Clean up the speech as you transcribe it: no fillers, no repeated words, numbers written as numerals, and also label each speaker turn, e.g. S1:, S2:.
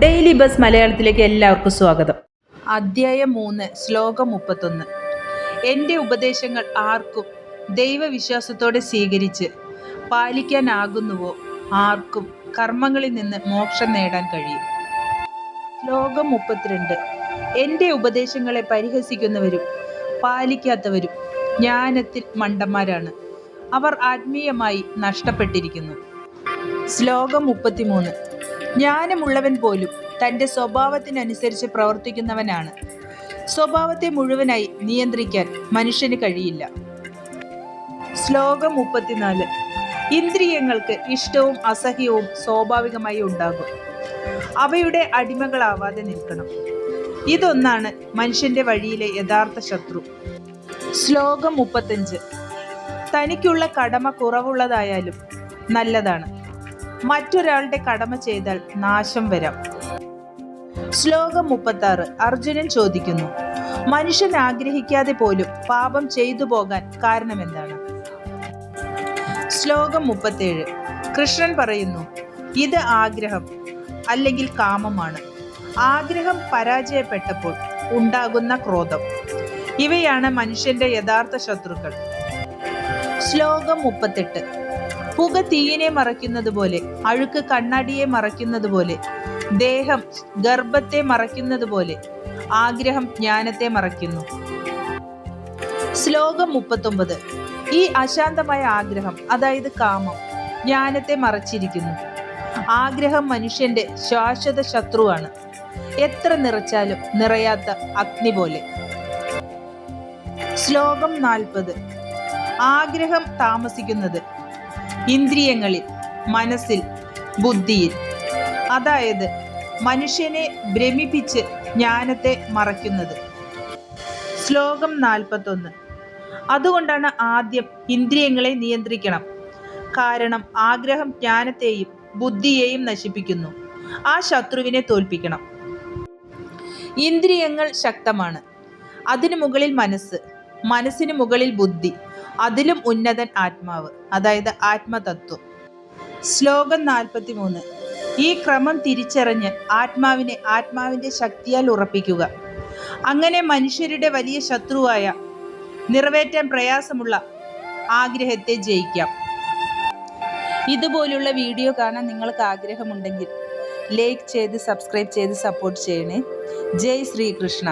S1: Daily bus മലയാളത്തിലേക്ക് എല്ലാവർക്കും സ്വാഗതം. അധ്യായം 3, ശ്ലോകം 31. എൻ്റെ ഉപദേശങ്ങൾ ആർക്കും ദൈവവിശ്വാസത്തോടെ സ്വീകരിച്ച് പാലിക്കാനാകുന്നുവോ ആർക്കും കർമ്മങ്ങളിൽ നിന്ന് മോക്ഷം നേടാൻ കഴിയും. ശ്ലോകം 32. എൻ്റെ ഉപദേശങ്ങളെ പരിഹസിക്കുന്നവരും പാലിക്കാത്തവരും ജ്ഞാനത്തിൽ മണ്ടന്മാരാണ്, അവർ ആത്മീയമായി നഷ്ടപ്പെട്ടിരിക്കുന്നു. ശ്ലോകം 33. ജ്ഞാനമുള്ളവൻ പോലും തൻ്റെ സ്വഭാവത്തിനനുസരിച്ച് പ്രവർത്തിക്കുന്നവനാണ്. സ്വഭാവത്തെ മുഴുവനായി നിയന്ത്രിക്കാൻ മനുഷ്യന് കഴിയില്ല. ശ്ലോകം 34. ഇന്ദ്രിയങ്ങൾക്ക് ഇഷ്ടവും അസഹ്യവും സ്വാഭാവികമായി ഉണ്ടാകും. അവയുടെ അടിമകളാവാതെ നിൽക്കണം. ഇതൊന്നാണ് മനുഷ്യന്റെ വഴിയിലെ യഥാർത്ഥ ശത്രു. ശ്ലോകം 35. തനിക്കുള്ള കടമ കുറവുള്ളതായാലും നല്ലതാണ്, മറ്റൊരാളുടെ കടമ ചെയ്താൽ നാശം വരാം. ശ്ലോകം 36. അർജുനൻ ചോദിക്കുന്നു, മനുഷ്യൻ ആഗ്രഹിക്കാതെ പോലും പാപം ചെയ്തു പോകാൻ കാരണമെന്താണ്? ശ്ലോകം 37. കൃഷ്ണൻ പറയുന്നു, ഇത് ആഗ്രഹം അല്ലെങ്കിൽ കാമമാണ്. ആഗ്രഹം പരാജയപ്പെട്ടപ്പോൾ ഉണ്ടാകുന്ന ക്രോധം, ഇവയാണ് മനുഷ്യന്റെ യഥാർത്ഥ ശത്രുക്കൾ. ശ്ലോകം 38. പുക തീയിനെ മറയ്ക്കുന്നത് പോലെ, അഴുക്ക് കണ്ണാടിയെ മറയ്ക്കുന്നത് പോലെ, ദേഹം ഗർഭത്തെ മറയ്ക്കുന്നത് പോലെ ആഗ്രഹം ജ്ഞാനത്തെ മറയ്ക്കുന്നു. ശ്ലോകം 39. ഈ അശാന്തമായ ആഗ്രഹം, അതായത് കാമം, ജ്ഞാനത്തെ മറച്ചിരിക്കുന്നു. ആഗ്രഹം മനുഷ്യന്റെ ശാശ്വത ശത്രുവാണ്, എത്ര നിറച്ചാലും നിറയാത്ത അഗ്നി പോലെ. ശ്ലോകം 40. ആഗ്രഹം താമസിക്കുന്നത് ഇന്ദ്രിയങ്ങളിൽ, മനസ്സിൽ, ബുദ്ധിയിൽ, അതായത് മനുഷ്യനെ ഭ്രമിപ്പിച്ച് ജ്ഞാനത്തെ മറയ്ക്കുന്നത്. ശ്ലോകം 41. അതുകൊണ്ടാണ് ആദ്യം ഇന്ദ്രിയങ്ങളെ നിയന്ത്രിക്കണം, കാരണം ആഗ്രഹം ജ്ഞാനത്തെയും ബുദ്ധിയെയും നശിപ്പിക്കുന്നു. ആ ശത്രുവിനെ തോൽപ്പിക്കണം. ഇന്ദ്രിയങ്ങൾ ശക്തമാണ്, അതിനു മുകളിൽ മനസ്സ്, മനസ്സിന് മുകളിൽ ബുദ്ധി, അതിലും ഉന്നതൻ ആത്മാവ്, അതായത് ആത്മതത്വം. ശ്ലോകം 43. ഈ ക്രമം തിരിച്ചറിഞ്ഞ് ആത്മാവിനെ ആത്മാവിൻ്റെ ശക്തിയാൽ ഉറപ്പിക്കുക. അങ്ങനെ മനുഷ്യരുടെ വലിയ ശത്രുവായ നിറവേറ്റാൻ പ്രയാസമുള്ള ആഗ്രഹത്തെ ജയിക്കാം. ഇതുപോലുള്ള വീഡിയോ കാണാൻ നിങ്ങൾക്ക് ആഗ്രഹമുണ്ടെങ്കിൽ ലൈക്ക് ചെയ്ത് സബ്സ്ക്രൈബ് ചെയ്ത് സപ്പോർട്ട് ചെയ്യണേ. ജയ് ശ്രീകൃഷ്ണ.